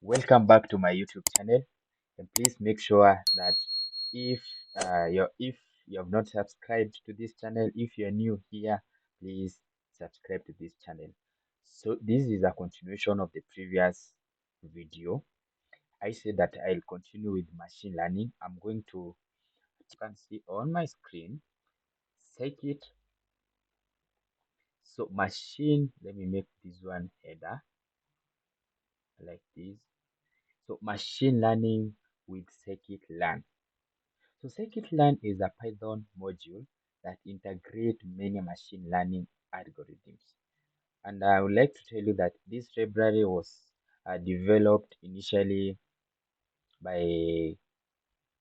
Welcome back to my YouTube channel, and please make sure that if if you have not subscribed to this channel, if you're new here, please subscribe to this channel. So this is a continuation of the previous video. I said that I'll continue with machine learning. I'm going to, you can see on my screen, scikit. So machine, let me make this one header like this. So machine learning with scikit-learn. So scikit-learn is a Python module that integrates many machine learning algorithms. And I would like to tell you that this library was developed initially by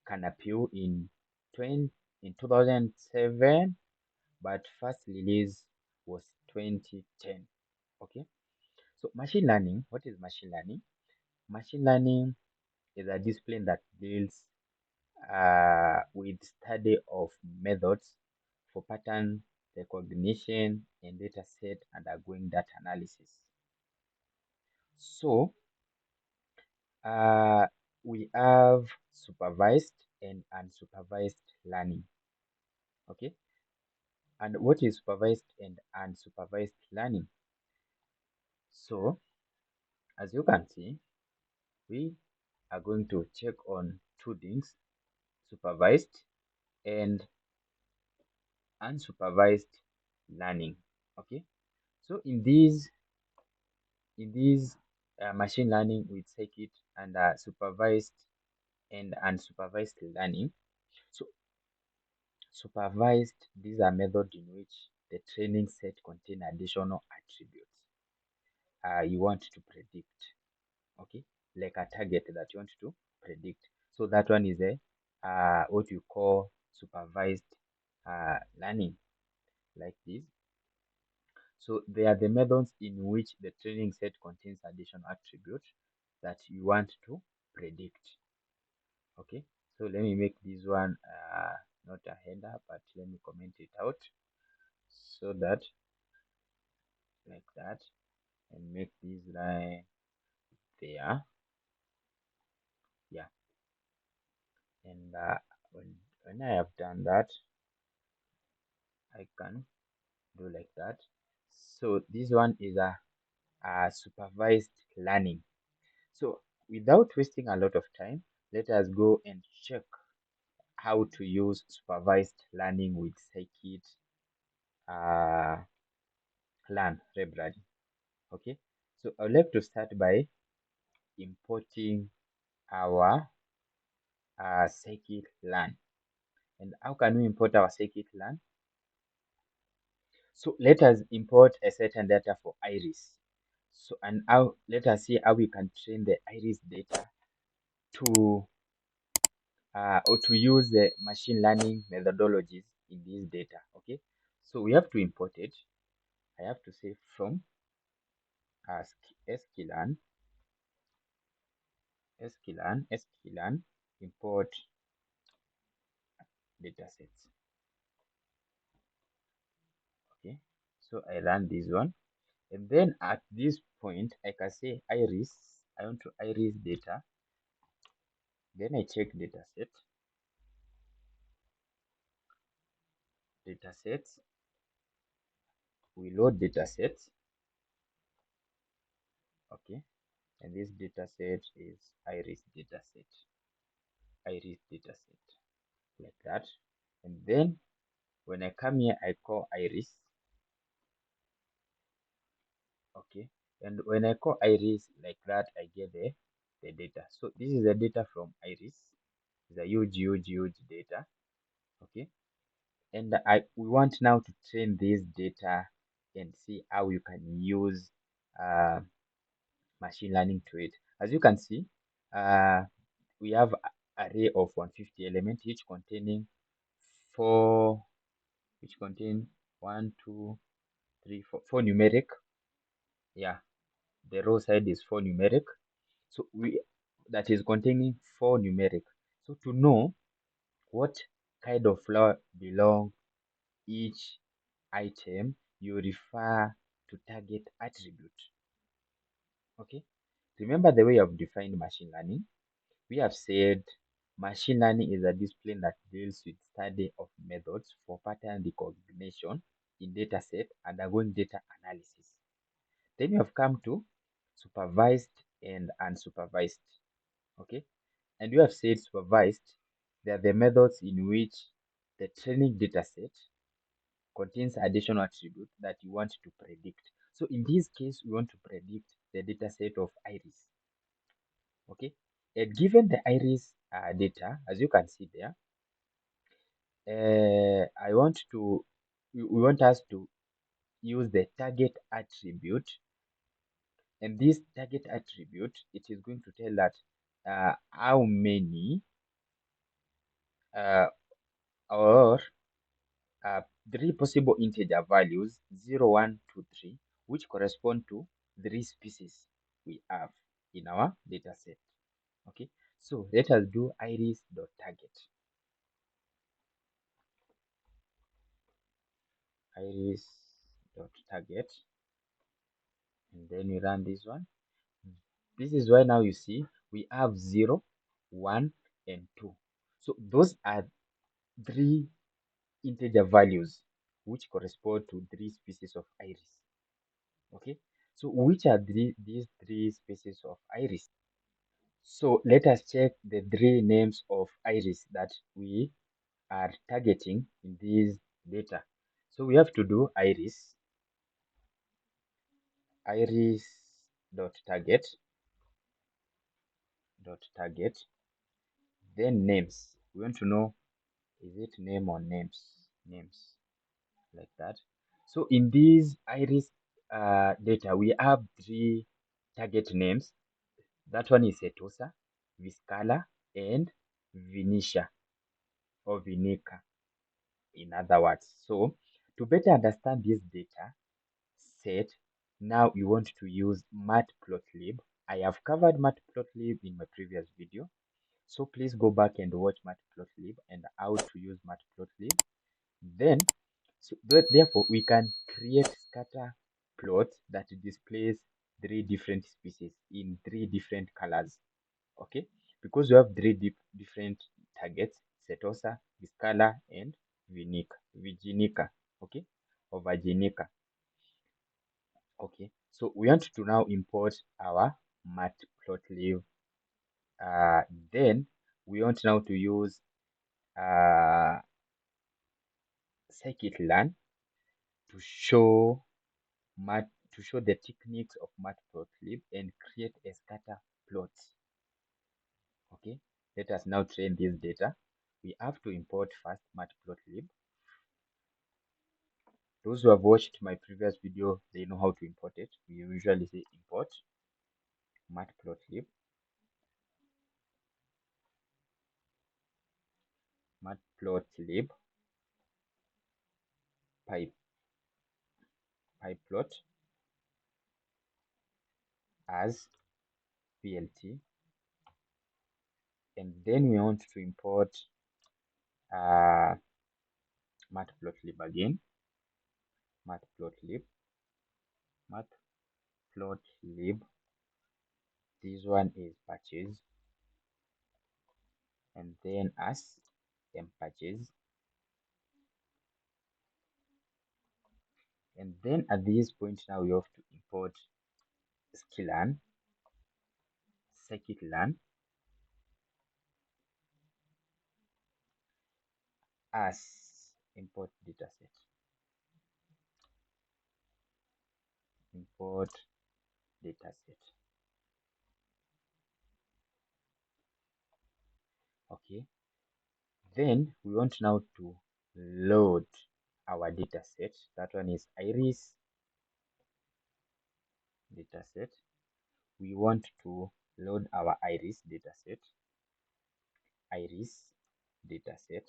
𝐒𝐚𝐥 in 2007, but first release was 2010. Okay, so machine learning. What is machine learning? Machine learning is a discipline that deals with study of methods for pattern recognition and data set undergoing data analysis. So we have supervised and unsupervised learning. Okay, and what is supervised and unsupervised learning? So as you can see, we are going to check on two things: supervised and unsupervised learning. Okay, so in these machine learning with scikit and supervised and unsupervised learning. So supervised, these are methods in which the training set contain additional attributes you want to predict. Okay, like a target that you want to predict. So that one is a what you call supervised learning, like this. So they are the methods in which the training set contains additional attributes that you want to predict. Okay, so let me make this one not a header, but let me comment it out so that, like that, and make this line there. Yeah, and when I have done that, I can do like that. So this one is a supervised learning. So without wasting a lot of time, let us go and check how to use supervised learning with scikit learn library. Okay, so I'd like to start by importing our scikit-learn. And how can we import our scikit-learn? So let us import a certain data for iris. So and how, let us see how we can train the iris data to or to use the machine learning methodologies in this data. Okay, so we have to import it. I have to say from sklearn import datasets. Okay, so I run this one, and then at this point I can say iris. I want to iris data. Then I check datasets. We load datasets. Okay, and this dataset is iris dataset, like that. And then when I come here, I call iris. Okay, and when I call iris like that, I get the data. So this is the data from iris. It's a huge data. Okay, and we want now to train this data and see how you can use machine learning to it. As you can see, we have array of 150 elements, each containing four, which contain one, two, three, four numeric. Yeah, the row side is 4 numeric. So that is containing 4 numeric. So to know what kind of flower belong each item, you refer to target attribute. Okay, Remember the way I've defined machine learning? We have said machine learning is a discipline that deals with study of methods for pattern recognition in dataset undergoing data analysis. Then we have come to supervised and unsupervised. Okay, and we have said supervised, they are the methods in which the training dataset contains additional attributes that you want to predict. So in this case, we want to predict the dataset of iris. Okay, and given the iris data, as you can see there, I want to, we want us to use the target attribute, and this target attribute, it is going to tell that how many uh, or three possible integer values 0, 1, 2, 3, which correspond to three species we have in our data set. Okay, so let us do iris.target. Iris.target, and then we run this one. This is why now you see we have 0, 1, and 2. So those are three integer values which correspond to three species of iris. Okay, so which are these three species of iris? So let us check the three names of iris that we are targeting in this data. So we have to do iris.target, then names. We want to know, is it name or names, like that. So in this iris data, we have three target names. That one is Setosa, Viscala, and Vinisha or Vinica, in other words. So to better understand this data set, now we want to use matplotlib. I have covered matplotlib in my previous video, so please go back and watch matplotlib and how to use matplotlib. Then, therefore, we can create scatter plots that displays three different species in three different colors. Okay, because we have three different targets: Setosa, Viscala, and Viginica. Okay, or Vaginica. Okay, so we want to now import our matplotlib. Then we want now to use uh, scikit-learn to show the techniques of matplotlib and create a scatter plot. Okay, let us now train this data. We have to import first matplotlib. Those who have watched my previous video, they know how to import it. We usually say import matplotlib, pyplot as plt, and then we want to import uh, matplotlib again, matplotlib, this one is purchase, and then as purchase, and then at this point now we have to import sklearn, scikit-learn as import dataset, import dataset. Okay, then we want now to load our dataset. That one is iris dataset. We want to load our iris dataset, iris dataset.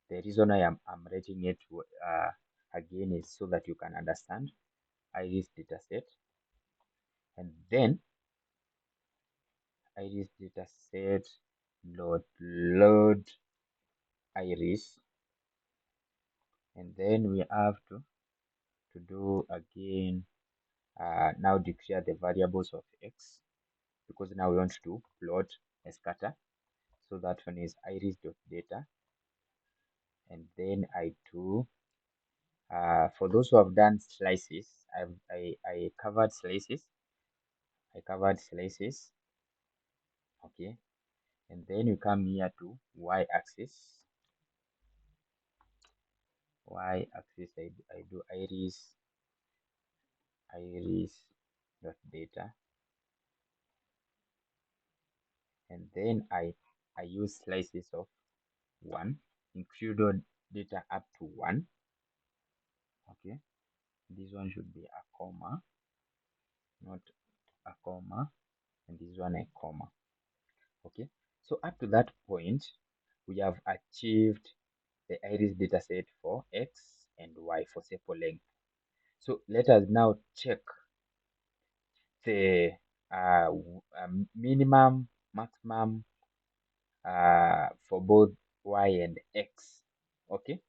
The reason why I'm writing it again is so that you can understand iris dataset, and then iris dataset load iris, and then we have to to do again, now declare the variables of x, because now we want to plot a scatter. So that one is iris.data, and then I do, for those who have done slices, I covered slices. Okay, and then you come here to y-axis. I do iris.data, and then I use slices of 1, included data up to 1. Okay, this one should be a comma, not a comma, and this one a comma. Okay, so up to that point we have achieved the iris dataset for x and y for sample length. So let us now check the minimum, maximum for both y and x. Okay,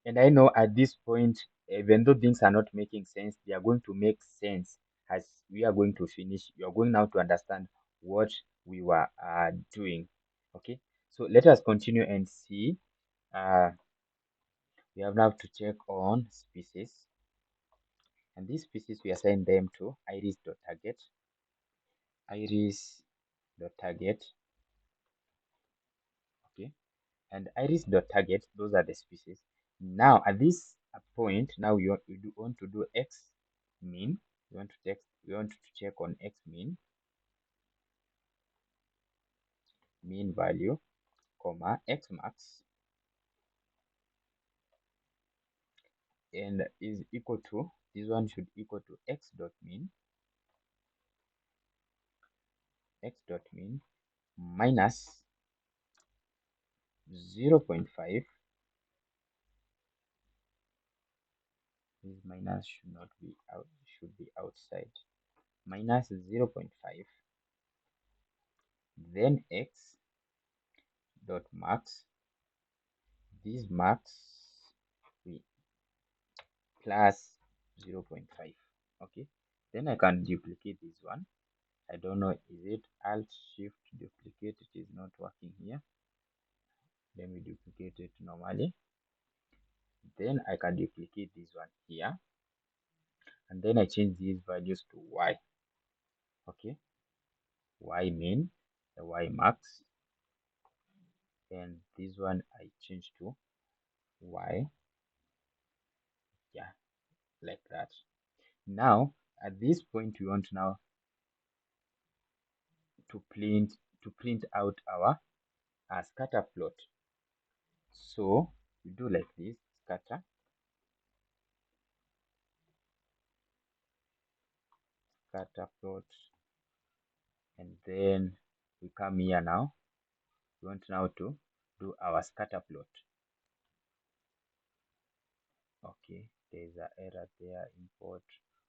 and I know at this point, even though things are not making sense, they are going to make sense as we are going to finish. You are going now to understand what we were doing. Okay, so let us continue and see. We have now to check on species, and these species we assign them to iris.target, iris.target. Okay, and iris.target, those are the species. Now at this point, now we want to do x mean. We want to check on x mean value, comma, x max, and is equal to, this one should equal to x dot mean minus 0.5. This minus should not be out, should be outside. Minus 0.5, then x dot max, this max we plus 0.5. Okay, then I can duplicate this one. I don't know, is it alt shift duplicate? It is not working here. Let me duplicate it normally. Then I can duplicate this one here, and then I change these values to y. Okay, y mean, the y max, and this one I change to y. Yeah, like that. Now at this point we want now to print out our scatter plot. So we do like this: scatter plot, and then we come here. Now we want now to do our scatter plot. Okay, there's an error there, import.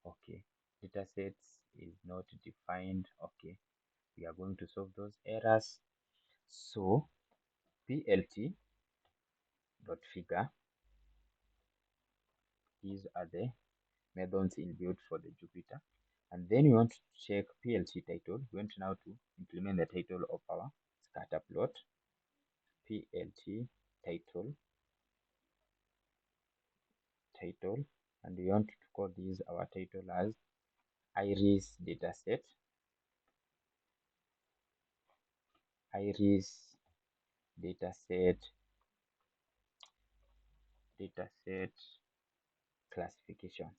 Okay, datasets is not defined. Okay, we are going to solve those errors. So plt dot figure, these are the methods inbuilt for the Jupyter. And then we want to check plt title. We want now to implement the title of our scatter plot. Plt title, and we want to call this our title as iris dataset, iris dataset classification.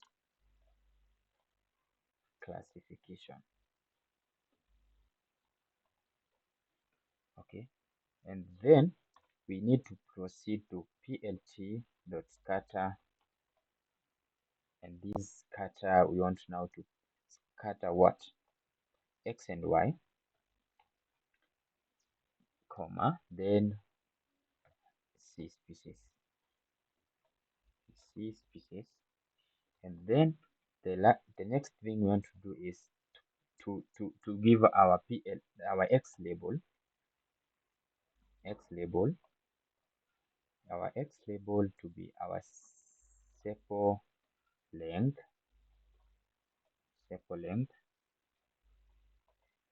Okay, and then we need to proceed to plt.scatter, and this scatter we want now to scatter what? X and y, comma, then C species, and then the next thing we want to do is to give our x label, our x label to be our sepal length,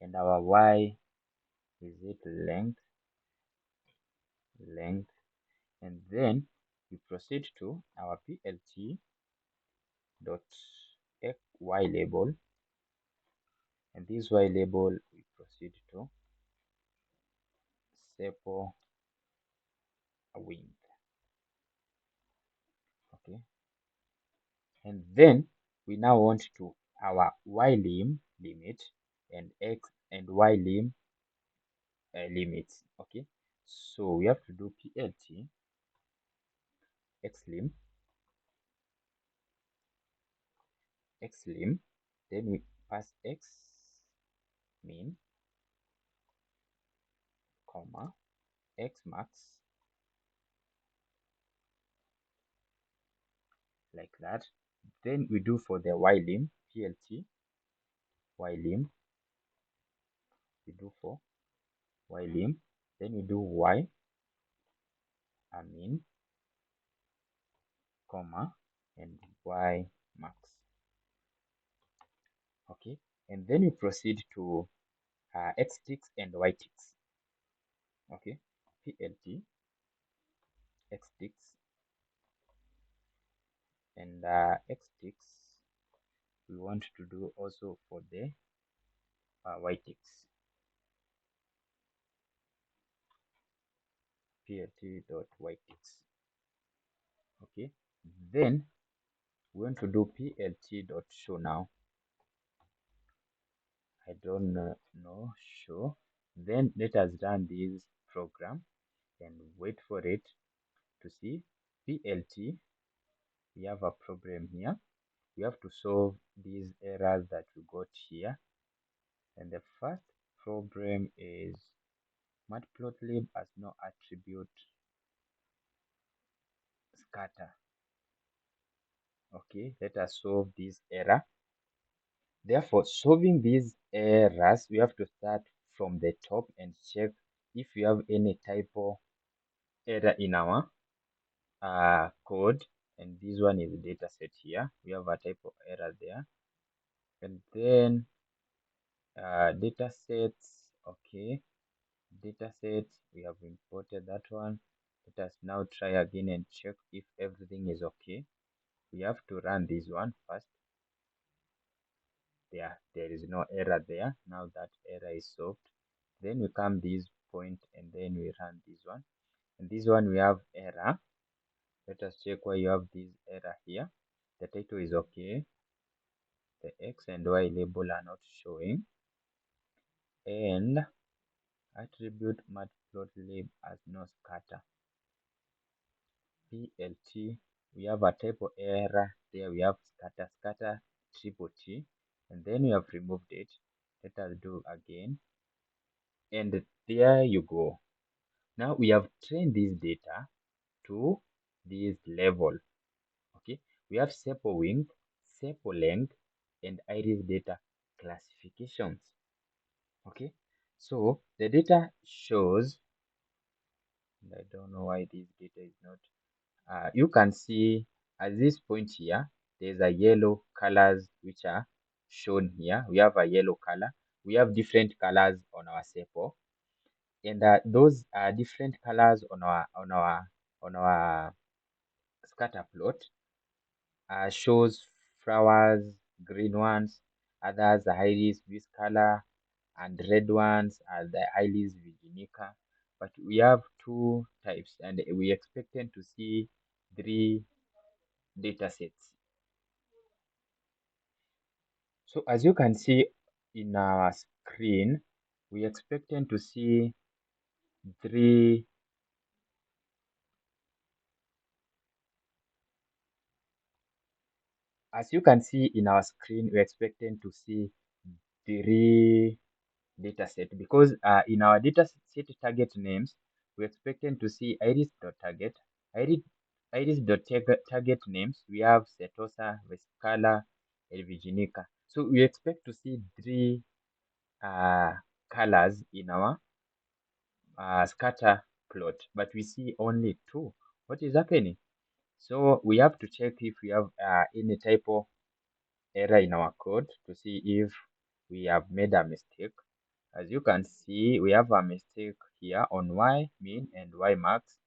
and our y is it length, and then we proceed to our plt dot y label, and this y label we proceed to sepal width. Okay, and then we now want to our y limb limit and x and y limb limits. Okay, so we have to do plt x limb, then we pass x min, comma, x max, like that. Then we do for the y limb, plt y limb, we do for y limb, then we do y min, comma, and y max. Okay, and then we proceed to x ticks and y ticks. Okay, plt x ticks and x ticks we want to do also for the y ticks. plt dot y ticks. Okay, then we want to do plt dot show now. I don't know show. Then let us run this program and wait for it to see. plt, we have a problem here. We have to solve these errors that we got here, and the first problem is matplotlib has no attribute scatter. Okay, let us solve this error. Therefore, solving these errors, we have to start from the top and check if we have any typo error in our code. And this one is data set here. We have a typo error there. And then data sets, okay, data sets, we have imported that one. Let us now try again and check if everything is okay. We have to run this one first. There is no error there. Now that error is solved, then we come this point and then we run this one, and this one we have error. Let us check why you have this error here. The title is okay, the x and y label are not showing, and attribute matplotlib has no scatter. plt, we have a typo error there. We have scatter triple t, and then we have removed it. Let us do again, and there you go. Now we have trained this data to this level. Okay, we have sepal width, sepal length, and iris data classifications. Okay, so the data shows, I don't know why this data is not you can see at this point here there's a yellow colors which are shown here. We have a yellow color, we have different colors on our sepal, and those are different colors on our scatter plot shows flowers, green ones, others the iris this color, and red ones are the iris virginica. But we have two types, and we expected to see three data sets. So as you can see in our screen, we expected to see three as you can see in our screen, we're expecting to see three data set, because in our data set target names, we're expecting to see iris.target, iris, iris.target names, we have setosa, vesicala, and virginica. So we expect to see three colors in our scatter plot, but we see only two. What is happening? So we have to check if we have any typo error in our code to see if we have made a mistake. As you can see, we have a mistake here on y min and y max,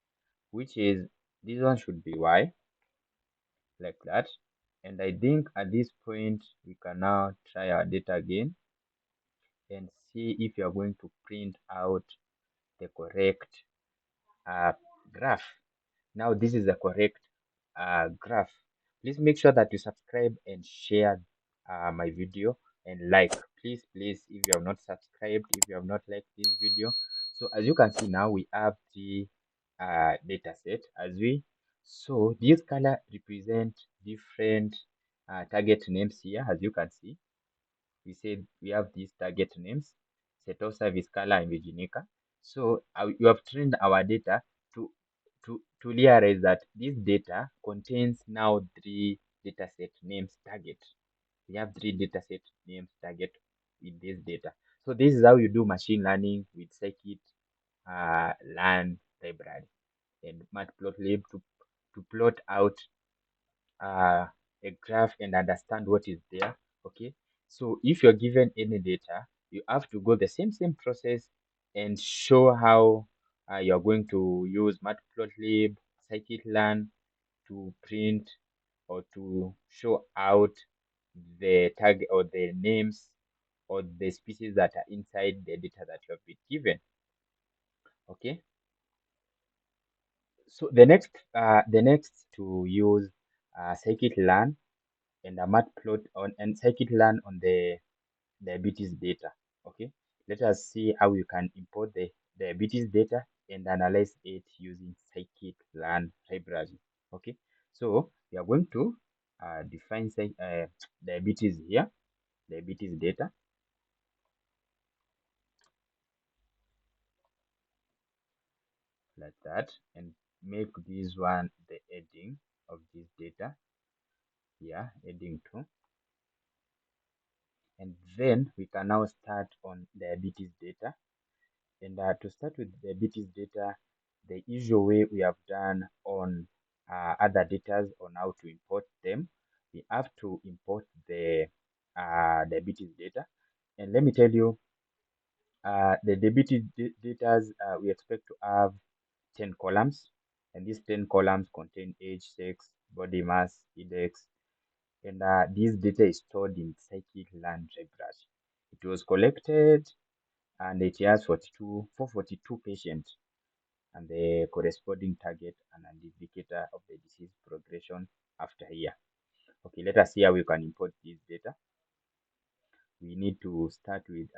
which is this one should be y, like that. And I think at this point we can now try our data again and see if you are going to print out the correct uh, graph. Now this is the correct graph. Please make sure that you subscribe and share my video and like. Please, if you have not subscribed, if you have not liked this video. So as you can see now, we have the data set as we. So this color represent different target names here. As you can see, we said we have these target names: Setosa, Viscala, and Virginica. So you have trained our data to to realize that this data contains now three dataset names target. We have three dataset names target in this data. So this is how you do machine learning with scikit-learn library and matplotlib to plot out a graph and understand what is there. Okay, so if you're given any data, you have to go the same process and show how you're going to use matplotlib, scikit-learn to print or to show out the tag or the names or the species that are inside the data that you have been given. Okay, so the next to use scikit-learn and a matplot on and scikit-learn on the diabetes data. Okay, let us see how you can import the diabetes data and analyze it using scikit-learn library. Okay, so we are going to define diabetes here, diabetes data, like that, and make this one the heading of this data here, heading 2. And then we can now start on diabetes data. And to start with diabetes data, the usual way we have done on other data on how to import them, we have to import the diabetes data. And let me tell you, the diabetes data, we expect to have 10 columns. And these 10 columns contain age, sex, body mass, index, and this data is stored in scikit-learn library. It was collected and it has 442 patients and the corresponding target and an indicator of the disease progression after a year. Okay, let us see how we can import this data. We need to start with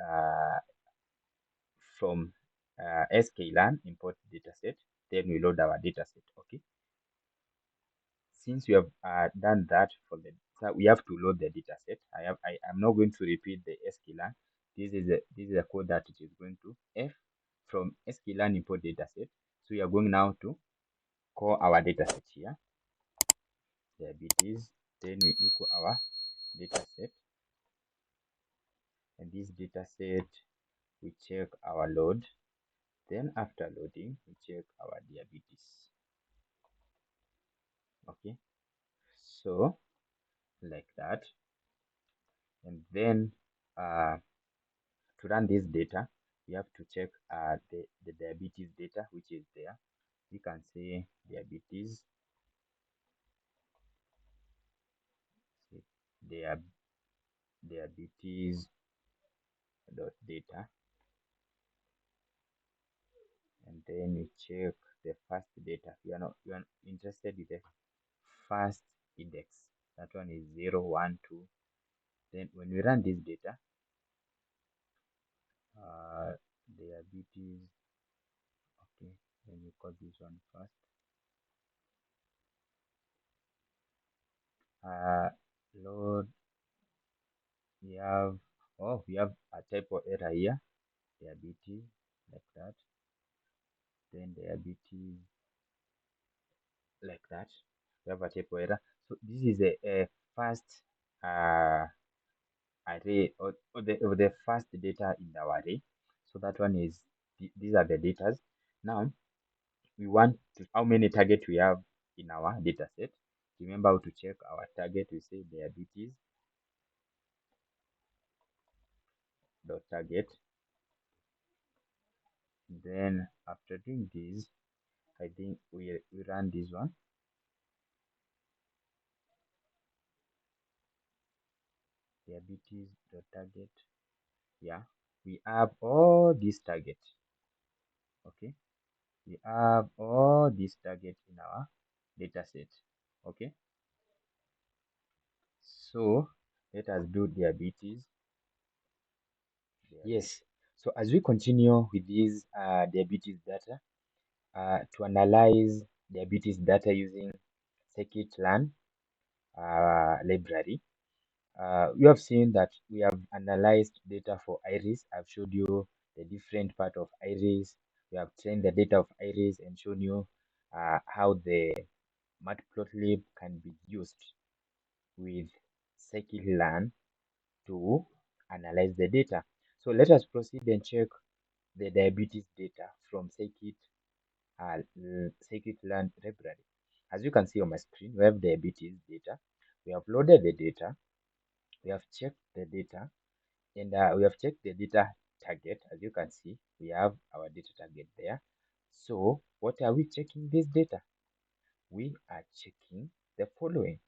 from sklearn import dataset, then we load our dataset. Okay, since we have done that for the we have to load the dataset. I'm not going to repeat the sklearn. This is a code that it is going to f from sklearn import dataset. So we are going now to call our dataset here, diabetes, then we equal our dataset, and this dataset we check our load, then after loading we check our diabetes. Okay, so like that, and then to run this data we have to check the diabetes data which is there. We can say diabetes diabetes dot data, and then we check the first data. We are interested in the first index. That one is 0, 1, 2. Then when we run this data, diabetes, okay, then we call this one first. Load, we have a typo error here, diabetes, like that. Then diabetes, like that. We have a typo error. So this is a first array or the first data in our array. So that one is these are the datas. Now we want to how many target we have. in our data set. Remember how to check our target. We say diabetes dot target. Then after doing this, I think we run this one. Diabetes dot target. Yeah, we have all these targets. Okay, we have all these targets in our data set. Okay, so let us do diabetes. Yes, so as we continue with these diabetes data, to analyze diabetes data using scikit-learn library, you have seen that we have analyzed data for iris. I've showed you the different part of iris. We have trained the data of iris and shown you how the matplotlib can be used with scikit-learn to analyze the data. So let us proceed and check the diabetes data from scikit-learn library. As you can see on my screen, we have diabetes data. We have loaded the data. We have checked the data, and we have checked the data target. As you can see, we have our data target there. So what are we checking this data? We are checking the following.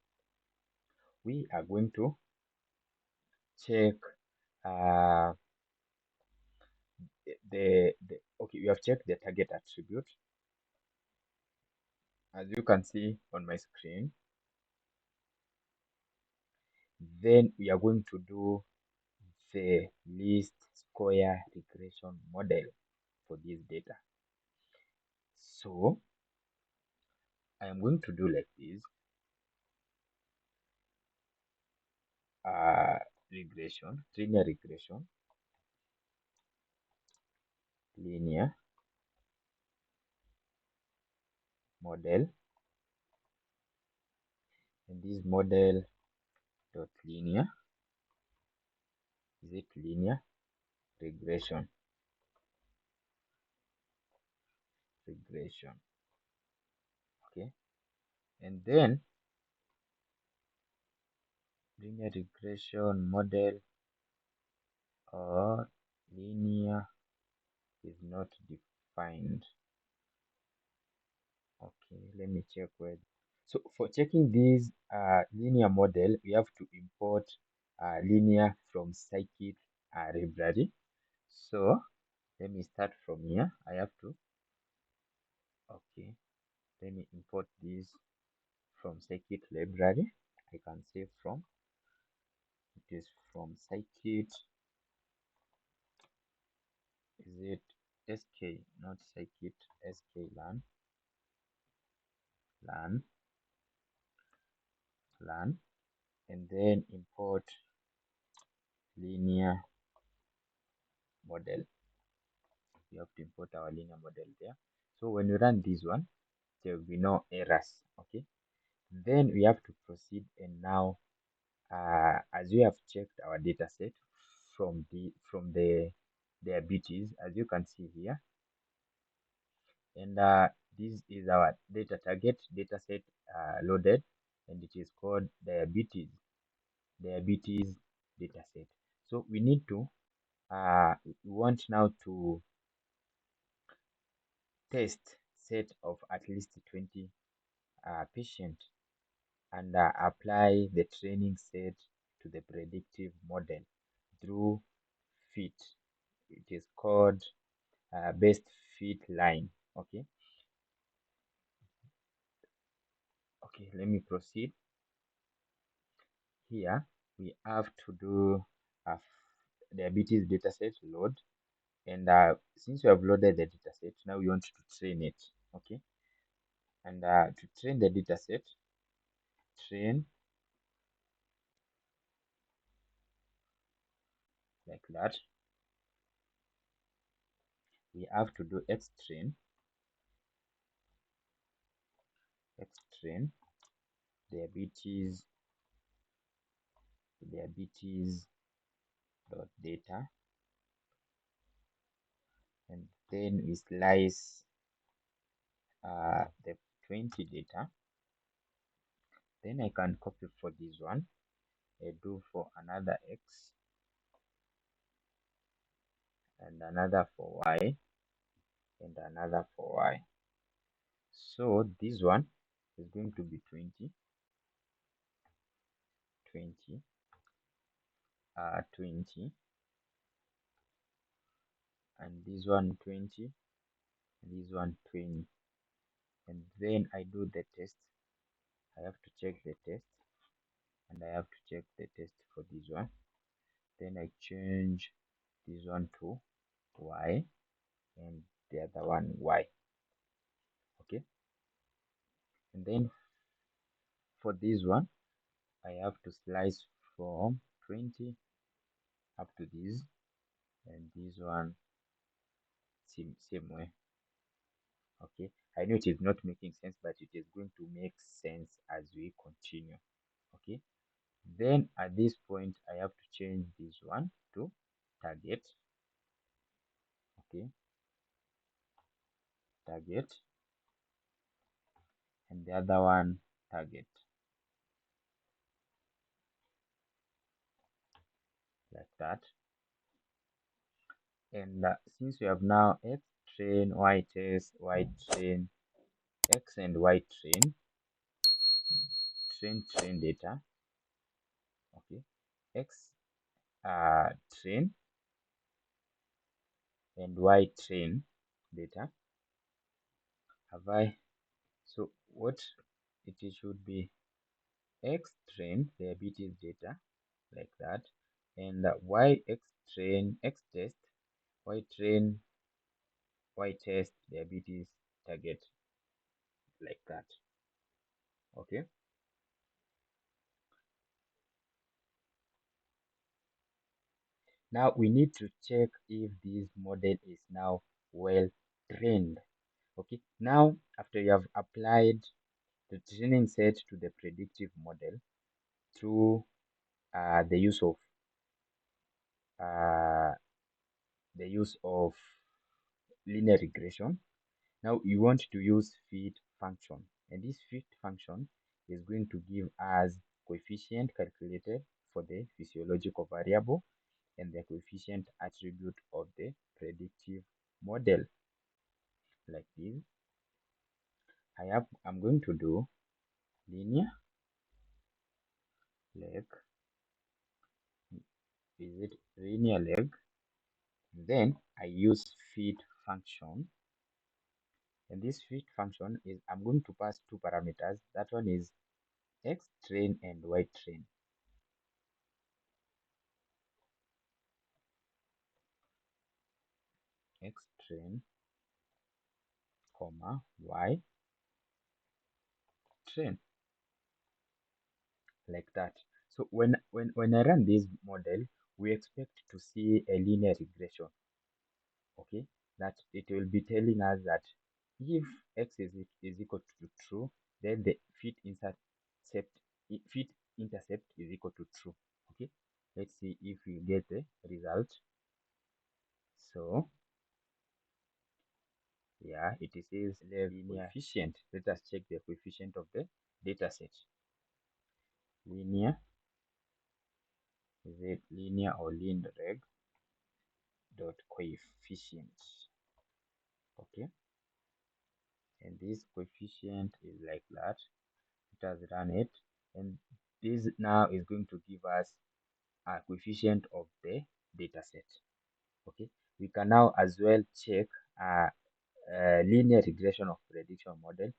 We are going to check uh, okay, we have checked the target attribute. As you can see on my screen, then we are going to do the least square regression model for this data. So I am going to do like this. Regression, linear model, and this model dot linear, is it linear regression, okay, and then linear regression model or linear is not defined. Okay, let me check where. So for checking this linear model, we have to import linear from scikit library. So let me start from here. I have to, okay, let me import this from scikit library. I can say from, it is from scikit, is it sk, not scikit, sklearn, learn, and then import linear model. We have to import our linear model there. So when you run this one, there will be no errors. Okay, then we have to proceed, and now as we have checked our data set from the diabetes, as you can see here, and this is our data target data set loaded, and it is called diabetes data set. So we need to we want now to test set of at least 20 patients, and apply the training set to the predictive model through fit. It is called best fit line. Okay, let me proceed. Here we have to do a diabetes dataset load, and since we have loaded the dataset, now we want to train it. Okay, and to train the dataset, train like that. We have to do xtrain diabetes dot data, and then we slice the 20 data. Then I can copy for this one. I do for another x and another for y and another for y. So this one is going to be 20, 20, 20, and this one 20, this one 20. And then I do the test. I have to check the test, and I have to check the test for this one. Then I change this one to y and the other one y. Okay, and then for this one I have to slice from 20 up to this, and this one same way. Okay, I know it is not making sense, but it is going to make sense as we continue. Okay, then at this point I have to change this one to target. Okay, target, and the other one target, like that. And since we have now x train, y test, y train, x and y train data. Okay, x train and y train data. Have I? So what it should be x train diabetes data, like that, and y x train x test, y train y test diabetes target, like that. Okay, now we need to check if this model is now well trained. Okay, now after you have applied the training set to the predictive model through the use of uh, linear regression. Now you want to use fit function, and this fit function is going to give us coefficient calculated for the physiological variable and the coefficient attribute of the predictive model, like this. I'm going to do linear leg, is it linear leg? Then I use fit function, and this fit function is I'm going to pass two parameters. That one is x train and y train. X train comma y train, like that. So when I run this model, we expect to see a linear regression. Okay, that it will be telling us that if is equal to true, then the fit intercept is equal to true. Okay, let's see if we get the result. So yeah, it says linear coefficient. Let us check the coefficient of the data set. Linear, is it linear or lin reg dot coefficient? Okay, and this coefficient is like that. It has run it, and this now is going to give us a coefficient of the data set. Okay, we can now as well check linear regression of prediction model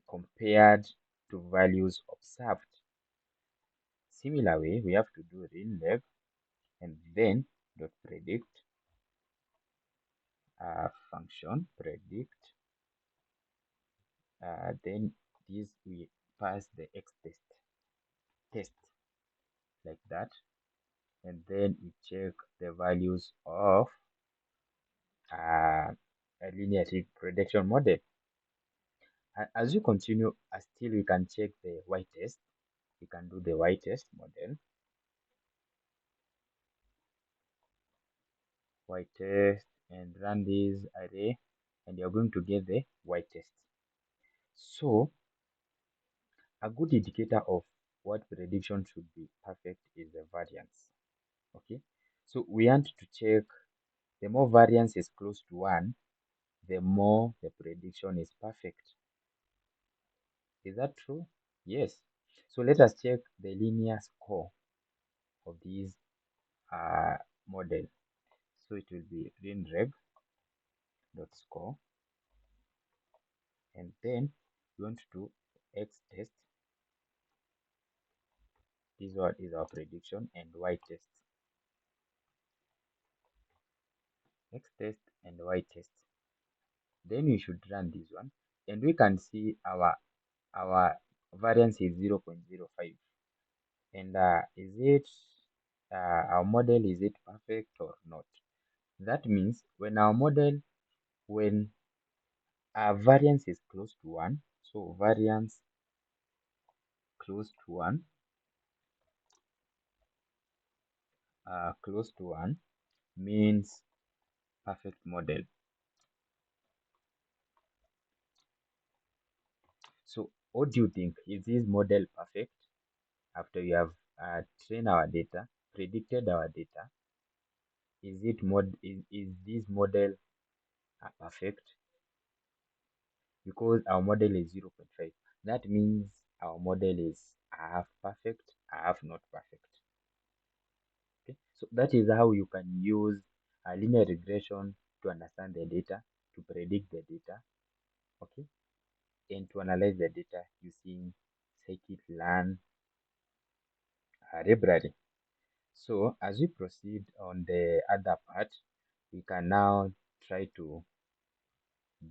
compared to values observed. Similar way, we have to do real leg and then dot predict function predict. Then this we pass the x test, like that, and then we check the values of a linear prediction model. As you continue, still we can check the y test. We can do the y test model, y test, and run this array, and you're going to get the y test. So A good indicator of what prediction should be perfect is the variance. Okay, so we want to check the more variance is close to 1, the more the prediction is perfect. Is that true? Yes. So let us check the linear score of these model. So it will be rinreg dot score, and then we want to do x test. This one is our prediction, and y test. X test and y test. Then we should run this one, and we can see our variance is 0.05. And is it our model, is it perfect or not? That means when our model, when our variance is close to 1, so variance close to 1, close to 1 means perfect model. So what do you think? Is this model perfect? After you have trained our data, predicted our data, is this model perfect? Because our model is 0.5, that means our model is half perfect, half not perfect. Okay, so that is how you can use a linear regression to understand the data, to predict the data, okay, and to analyze the data using scikit-learn library. So as we proceed on the other part, we can now try to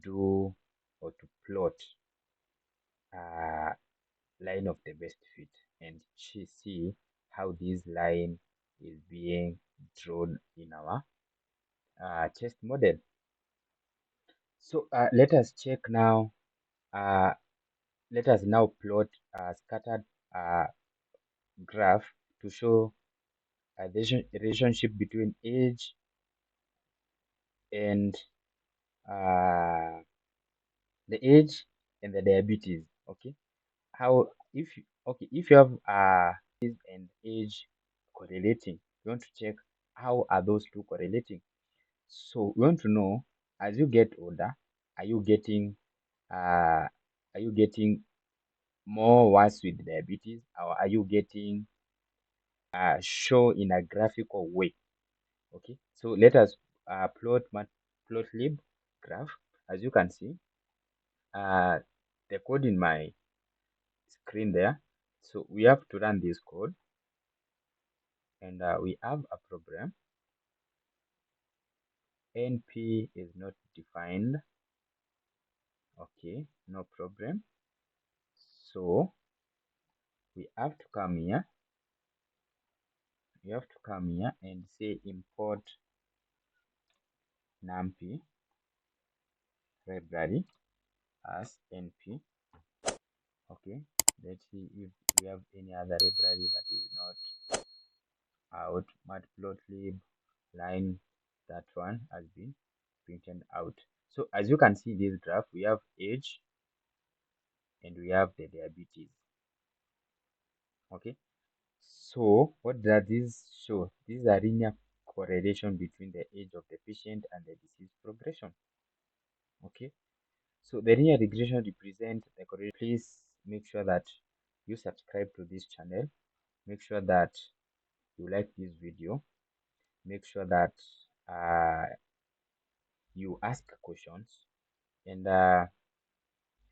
do or to plot line of the best fit and see how this line is being drawn in our test model. So let us check now. Uh, Let us now plot a scattered graph to show a relationship between age and uh, the age and the diabetes. Okay, how if you have and age correlating, you want to check how are those two correlating. So we want to know, as you get older, are you getting uh are you getting more worse with diabetes, or are you getting show in a graphical way? Okay, so let us plot lib graph. As you can see, the code in my screen there. So we have to run this code, and we have a program. NP is not defined. Okay, no problem. So we have to come here. We have to come here and say import numpy library as np. Okay, let's see if we have any other library that is not out. Matplotlib line, that one has been printed out. So as you can see this graph, we have age and we have the diabetes. Okay, so what does this show? This is a linear correlation between the age of the patient and the disease progression. Okay, so the linear regression represents the correlation. Please make sure that you subscribe to this channel. Make sure that you like this video. Make sure that you ask questions, and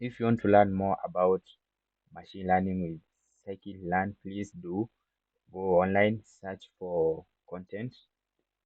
if you want to learn more about machine learning with scikit-learn, please do go online, search for content,